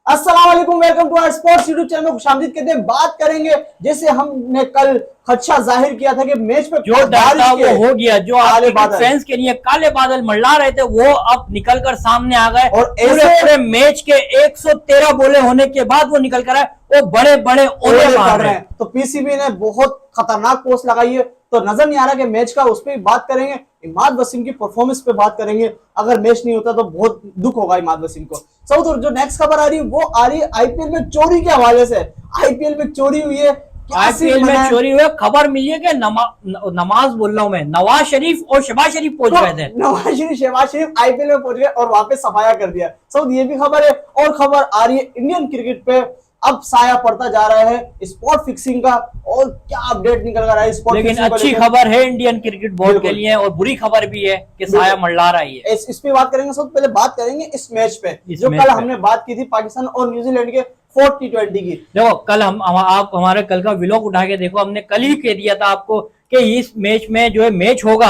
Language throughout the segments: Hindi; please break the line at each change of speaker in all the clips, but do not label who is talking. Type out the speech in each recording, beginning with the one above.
अस्सलाम वालेकुम, welcome to our sports YouTube channel में खुशामदीद कहते हैं। बात करेंगे जैसे हमने कल खदशा जाहिर किया था कि मैच पे
जो डर था वो हो गया, जो फैंस के लिए काले बादल मंडरा रहे थे वो अब निकलकर सामने आ गए और पूरे मैच के 113 बोले होने के बाद वो निकल कर आए, वो बड़े बड़े ओले मार रहे हैं।
तो पीसीबी ने बहुत खतरनाक पोस्ट लगाई है, तो नजर नहीं आ रहा कि मैच का उस पर बात करेंगे। इमाद वसीम की परफॉर्मेंस पे बात करेंगे। अगर मैच नहीं होता तो बहुत दुख होगा इमाद वसीम को। सब जो नेक्स्ट खबर आ रही है वो आ रही है आईपीएल में चोरी के हवाले से। आईपीएल में चोरी हुई है,
आईपीएल में चोरी हुई है। खबर मिली है कि नमाज बोल रहा हूं मैं, नवाज शरीफ और शहबाज शरीफ पहुंच गए थे।
नवाज शरीफ शहबाज शरीफ आईपीएल में पहुंच गए और वहां पे सफाया कर दिया। सब ये भी खबर है। और खबर आ रही है इंडियन क्रिकेट पे अब साया पड़ता जा रहा है स्पॉट फिक्सिंग का, और क्या अपडेट निकल कर रहा है स्पॉट
लेकिन अच्छी खबर है इंडियन क्रिकेट बोर्ड के लिए और बुरी खबर भी है कि साया मंडरा रही है।
इस पे बात करेंगे। सबसे पहले बात करेंगे इस मैच पे जो कल हमने बात की थी पाकिस्तान और न्यूजीलैंड के 40-20 की।
देखो कल आप हमारे कल का व्लॉग उठा के देखो, हमने कल ही कह दिया था आपको कि इस मैच में जो है मैच होगा,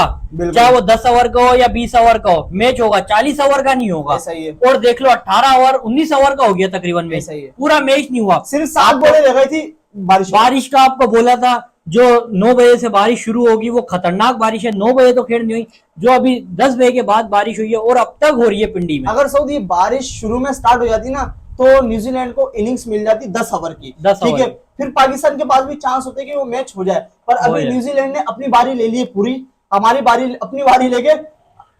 चाहे वो 10 ओवर का हो या 20 ओवर का हो, मैच होगा, 40 ओवर का नहीं होगा।
सही है।
और देख लो 18 ओवर 19 ओवर का हो गया तकरीबन मैच, पूरा मैच नहीं हुआ।
सिर्फ 7 बॉलें लग गई थी
बारिश का आपको बोला था। जो 9 बजे से बारिश शुरू होगी वो खतरनाक बारिश है। 9 बजे तो खैर नहीं हुई, जो अभी 10 बजे के बाद बारिश हुई है और अब तक हो रही है पिंडी में।
अगर सऊदी बारिश शुरू में स्टार्ट हो जाती ना तो न्यूजीलैंड को इनिंग्स मिल जाती 10 ओवर की, ठीक है। फिर पाकिस्तान के पास भी चांस होते कि वो मैच हो जाए, पर अभी न्यूजीलैंड ने अपनी बारी ले ली है पूरी। हमारी बारी, अपनी बारी लेके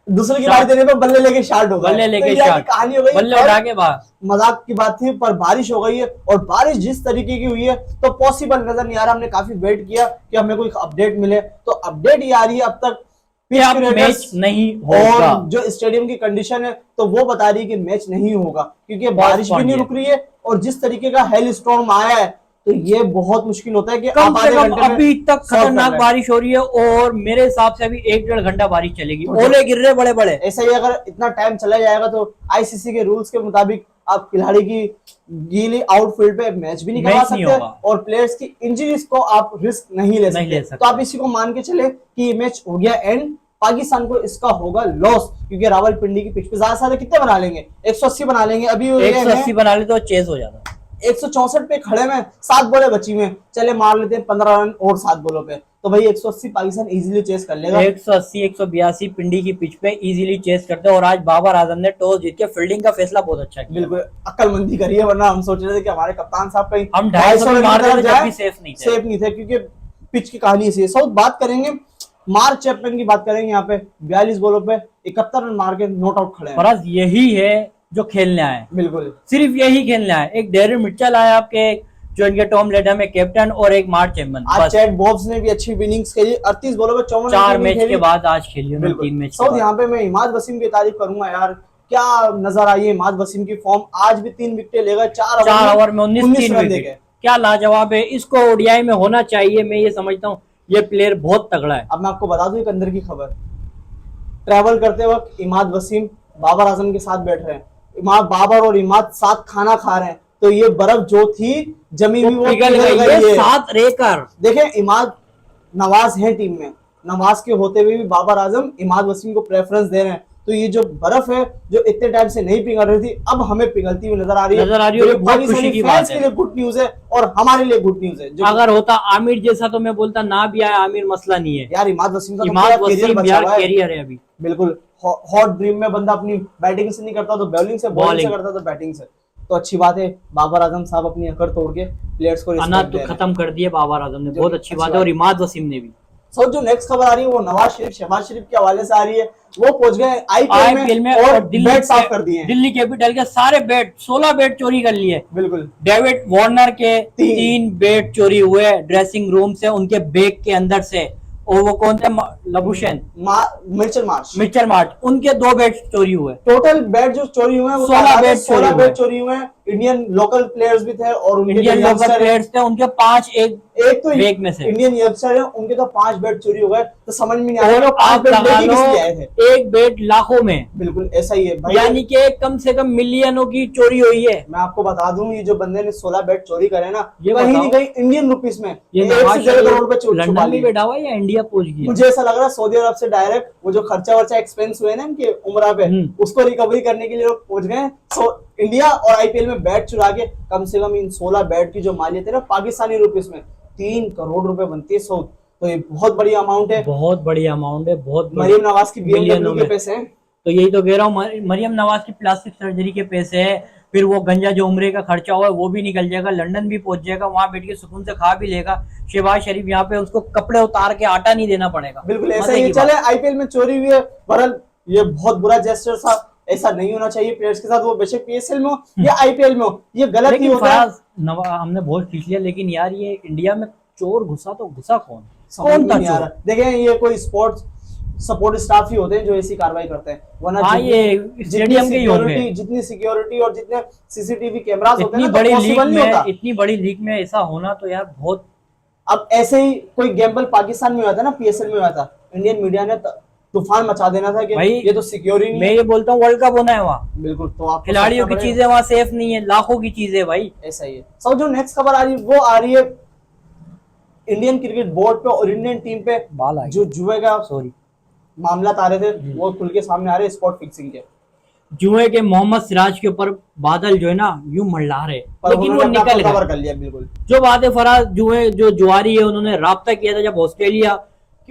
दूसरे की बारी देने पर बल्ले लेके शार्ट हो गए,
बल्ले लेके शार्ट,
कहानी हो गई,
बल्ले उड़ा के बाहर।
मजाक की बात थी पर बारिश हो गई है, और बारिश जिस तरीके की हुई है तो पॉसिबल नजर नहीं आ रहा। हमने काफी वेट किया कि हमें कोई अपडेट मिले, तो अपडेट ये आ रही है अब तक
मैच नहीं होगा।
और जो स्टेडियम की कंडीशन है तो वो बता रही है कि मैच नहीं होगा, क्योंकि बारिश भी नहीं रुक रही है और जिस तरीके का हेल स्टॉर्म आया है तो ये बहुत मुश्किल होता है कि
कम से कम अभी तक खतरनाक बारिश हो रही है और मेरे हिसाब से अभी 1-1.5 घंटा बारिश चलेगी। ओले गिर रहे बड़े बड़े।
ऐसा ही अगर इतना टाइम चला जाएगा तो आईसीसी के रूल्स के मुताबिक आप खिलाड़ी की गीली आउटफील्ड पे मैच भी नहीं करवा सकते और प्लेयर्स की इंजरीज को आप रिस्क नहीं ले सकते। तो आप इसी को मान के चले कि ये मैच हो गया एंड, पाकिस्तान को इसका होगा लॉस, क्योंकि रावलपिंडी की पिच पे ज्यादा से कितने बना लेंगे, 180 बना लेंगे। अभी
180 बना ले तो चेज हो जाता।
164 पे खड़े में 7 बॉलें बची हुई, चले मार लेते हैं 15 रन और 7 बॉलों पे, तो भाई 180 पाकिस्तान इजीली चेस कर लेगा।
180 182 पिंडी की पिच पे इजीली चेस करते हैं। और आज बाबर आजम ने टॉस जीत के फील्डिंग का फैसला बहुत अच्छा किया।
बिल्कुल अक्लमंदी करी है, वरना हम सोच रहे थे कि हमारे कप्तान साहब कहीं
हम 250 मार रहे थे जब भी सेफ नहीं
थे, क्योंकि पिच की कहानी ऐसी है। सब बात करेंगे मार्क चैपमैन की, बात करेंगे यहाँ पे 42 बॉलों पे 71 रन मार के नॉट आउट खड़े हैं।
यही है जो खेलने आए,
बिल्कुल
सिर्फ यही खेलने आए। एक डेरिल मिचेल आया आपके, जो इनके टॉम लेडम है कैप्टन, और एक मार्क चैपमैन।
आज चैट बॉब्स ने भी अच्छी इनिंग्स खेली, 38 बॉलों पे 54
4 मैच के बाद आज खेली उन्होंने 3 मैच।
सब यहाँ पे मैं इमाद वसीम की तारीफ करूंगा यार, क्या नजर आई है इमाद वसीम की फॉर्म। आज भी 3 विकेटें लेगा, 4 ओवर में 19 रन देके, क्या
लाजवाब है। इसको ओडीआई में होना चाहिए, मैं ये समझता हूँ। ये प्लेयर बहुत तगड़ा है।
अब मैं आपको बता दूं एक अंदर की खबर, ट्रैवल करते वक्त इमाद वसीम बाबर आजम के साथ बैठ रहे हैं, बाबर और इमाद साथ खाना खा रहे हैं, तो ये बर्फ जो थी जमी हुई वो पिघल गई है
साथ रहकर।
देखें इमाद नवाज है टीम में, नवाज के होते हुए भी बाबर आजम इमाद वसीम को प्रेफरेंस दे रहे हैं, तो ये जो बर्फ है जो इतने टाइम से नहीं पिघल रही थी अब हमें पिघलती हुई नजर आ रही है।
बहुत खुशी की बात है।
के लिए गुड न्यूज है और हमारे लिए गुड न्यूज है।
अगर होता आमिर जैसा तो मैं बोलता ना भी आया, आमिर मसला नहीं है
यार। इमाद वसीम का
कैरियर है अभी,
बिल्कुल हॉट ड्रीम में बंदा अपनी बैटिंग से नहीं करता तो बॉलिंग से, बॉलिंग से करता तो बैटिंग से। तो अच्छी बात है, बाबर आजम साहब अपनी अकड़ तोड़ के प्लेयर्स को
अनाथ तो खत्म कर दिए बाबर आजम ने, बहुत अच्छी बात है। और इमाद वसीम ने भी।
जो नेक्स्ट खबर आ रही है वो नवाज शरीफ शहबाज शरीफ के हवाले से आ रही है। वो पहुंच गए आईपीएल में और बैट साफ कर दिए।
दिल्ली कैपिटल के सारे बैट 16 बैट चोरी कर लिए।
बिल्कुल
डेविड वार्नर के 3 बैट चोरी हुए ड्रेसिंग रूम से, उनके बैग के अंदर से। और वो कौन थे? लबुशेन, मिचेल मार्श, उनके 2 बैट चोरी हुए।
टोटल बैट जो चोरी हुए
16 बैट
चोरी हुए। इंडियन लोकल प्लेयर्स भी थे और
इंडियन लोकल प्लेयर्स थे, उनके 5 एक तो बैग में से
इंडियन यंगस्टर है, उनके तो 5 बैट चोरी हो गए। तो समझ में नहीं आ
रहा आप आए थे। एक बैट लाखों में,
बिल्कुल ऐसा ही है भाई,
यानी कि कम से कम मिलियनों की चोरी हुई है।
मैं आपको बता दूं ये जो बंदे ने 16 बैट चोरी करे ना, ये कहीं नहीं कहीं इंडियन रुपीस में
ये 1 करोड़ पे लंदन में बैठा हुआ या इंडिया पहुंच गया।
मुझे ऐसा लग रहा है सऊदी अरब से डायरेक्ट वो जो खर्चा वर्चा एक्सपेंस हुए ना इनके उम्रा पे, उसको रिकवरी करने के लिए लोग पहुंच गए इंडिया और आईपीएल में में बैट चुरा के कम से कम इन 16 बैट की जो मालियत है ना पाकिस्तानी रुपीस में 3 करोड़ रुपए बनती है सऊद। तो ये बहुत बड़ी अमाउंट है,
बहुत बड़ी अमाउंट है, बहुत
मरियम नवाज की BMW के पैसे हैं।
तो यही तो कह रहा हूँ, मरियम नवाज की प्लास्टिक सर्जरी के पैसे है, फिर वो गंजा जो उम्रे का खर्चा हुआ है वो भी निकल जाएगा, लंदन भी पहुंच जाएगा, वहां बैठ के सुकून से खा भी लेगा। शहबाज शरीफ यहाँ पे उसको कपड़े उतार के आटा नहीं देना पड़ेगा।
बिल्कुल ऐसा ही चले। IPL में चोरी हुई है, बहरहाल ये बहुत बुरा जेस्चर था, ऐसा नहीं होना चाहिए प्लेयर्स के साथ, वो बेशक PSL में हो या IPL में हो, ये गलत ही होता है।
हमने बहुत खींच लिया, लेकिन यार ये इंडिया में चोर घुसा तो घुसा कौन
था चोर? देखें ये कोई स्पोर्ट्स सपोर्ट स्टाफ ही होते हैं जो ऐसी कार्रवाई करते हैं, वरना
ये स्टेडियम के ही होंगे।
जितनी सिक्योरिटी और जितने CCTV कैमरास होते हैं
इतनी बड़ी लीग में ऐसा होना तो यार बहुत।
अब ऐसे ही कोई गैम्बल पाकिस्तान में हुआ था ना, PSL में हुआ था, इंडियन मीडिया ने तूफान मचा देना था कि भाई ये तो सिक्योरिटी।
मैं ये बोलता हूँ वर्ल्ड कप होना है वहाँ,
बिल्कुल, तो आप
खिलाड़ियों की चीजें वहाँ सेफ नहीं है, लाखों की चीजें भाई।
ऐसा ही है। सब जो नेक्स्ट खबर आ रही है वो आ रही है इंडियन क्रिकेट बोर्ड पे और इंडियन टीम पे जो जुए का मामला आ रहे थे वो खुल के सामने आ रहे हैं, स्पॉट फिक्सिंग के
जुए के मोहम्मद सिराज के ऊपर बादल जो है ना यूं मंडला रहे, लेकिन वो निकल
कवर कर लिया। बिल्कुल
जो बात है फराज, जुए जो जुआरी है उन्होंने राब्ता किया था जब ऑस्ट्रेलिया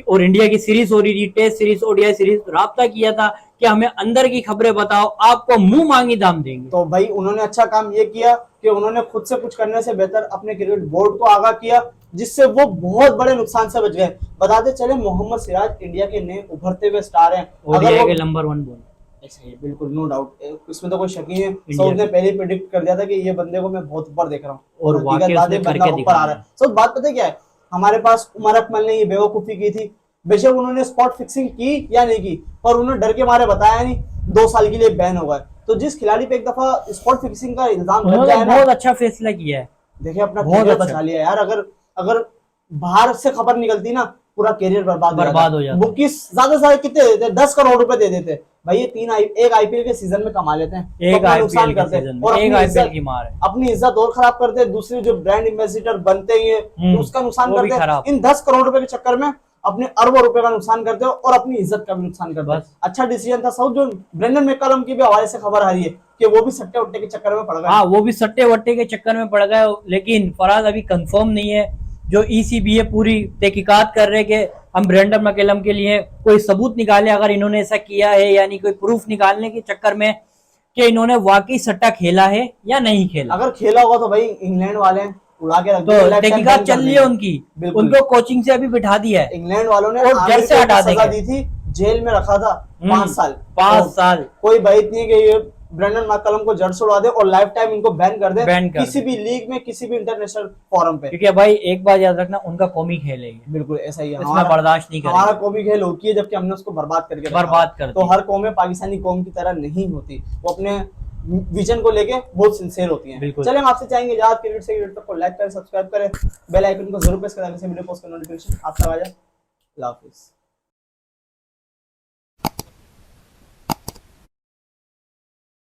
और इंडिया की सीरीज हो रही थी, टेस्ट सीरीज ODI सीरीज, राब्ता किया था कि हमें अंदर की खबरें बताओ, आपको मुंह मांगी दाम देंगे।
तो भाई उन्होंने अच्छा काम ये किया कि उन्होंने खुद से कुछ करने से बेहतर अपने क्रिकेट बोर्ड को आगाह किया, जिससे वो बहुत बड़े नुकसान से बच गए। बताते चले मोहम्मद सिराज इंडिया के नए उभरते हुए स्टार हैं,
ODI के नंबर 1 बॉल।
ऐसा ही बिल्कुल, नो डाउट, इसमें तो कोई शक नहीं है। सऊद ने पहले प्रेडिक्ट कर दिया था कि ये बंदे को मैं बहुत ऊपर देख रहा हूँ और ऊपर आ रहा है। सऊद बात पता क्या है, हमारे पास उमर अकमल ने ये बेवकूफी की थी, बेशक उन्होंने स्पॉट फिक्सिंग की या नहीं की, पर उन्होंने डर के मारे बताया नहीं, 2 साल के लिए बैन हो गए। तो जिस खिलाड़ी पे एक दफा स्पॉट फिक्सिंग का इल्जाम लग जाए ना, बहुत
अच्छा फैसला किया है,
देखिए अपना करियर बचा लिया यार। अगर बाहर से खबर निकलती ना, पूरा करियर बर्बाद हो जाता। बुकीज ज्यादा से ज्यादा कितने देते? 10 करोड़ रुपए दे देते भाई। ये एक IPL के सीजन में कमा लेते हैं,
एक नुकसान करते हैं और
अपनी इज्जत और खराब करते हैं, दूसरे जो ब्रांड एम्बेसडर बनते हैं उसका नुकसान करते हैं। इन 10 करोड़ रुपए के चक्कर में अपने अरबों रुपए का नुकसान करते हो और अपनी इज्जत का भी नुकसान करते हो। अच्छा डिसीजन था सऊद, जो ब्रेंडन मैकलम की भी हवाले से खबर आ रही है कि वो भी सट्टे वट्टे के चक्कर में पड़ गए।
हाँ, वो भी सट्टे वट्टे के चक्कर में पड़ गए, लेकिन फराज अभी कंफर्म नहीं है। जो ECBA पूरी तहकीकात कर रहे कि हम ब्रेंडन मैकलम के लिए कोई सबूत निकाले अगर इन्होंने ऐसा किया है, यानी कोई प्रूफ निकालने के चक्कर में कि इन्होंने वाकई सट्टा खेला है या नहीं खेला।
अगर खेला होगा तो भाई इंग्लैंड वाले उड़ा के रख
तो तहकीकात चल रही है उनकी, उनको कोचिंग से अभी बिठा दिया है
इंग्लैंड वालों ने,
और जज से हटा
सजा दी थी, जेल में रखा था 5 साल।
5 साल
कोई बात नहीं कि ये ब्रेंडन मैकलम को जड़ से उड़ा दे और लाइफ टाइम इनको बैन कर दे किसी भी लीग में, किसी भी इंटरनेशनल फोरम पे।
क्योंकि भाई एक बात याद रखना, उनका कौमी खेल है, बिल्कुल
ऐसा ही है,
इसमें बर्दाश्त नहीं करेंगे।
हमारा कौमी खेल होती है, जबकि हमने उसको बर्बाद कर तो हर कौमें पाकिस्तानी कौम की तरह नहीं होती, वो अपने विजन को लेके बहुत सिंसियर होती हैं। चले हम आपसे चाहेंगे यार क्रिकेट से क्रिकेट को लाइक करें, सब्सक्राइब करें, बेल आइकन को जरूर प्रेस करें, वीडियो पोस्ट का नोटिफिकेशन आप तक आ जाए। अल्लाह हाफिज़।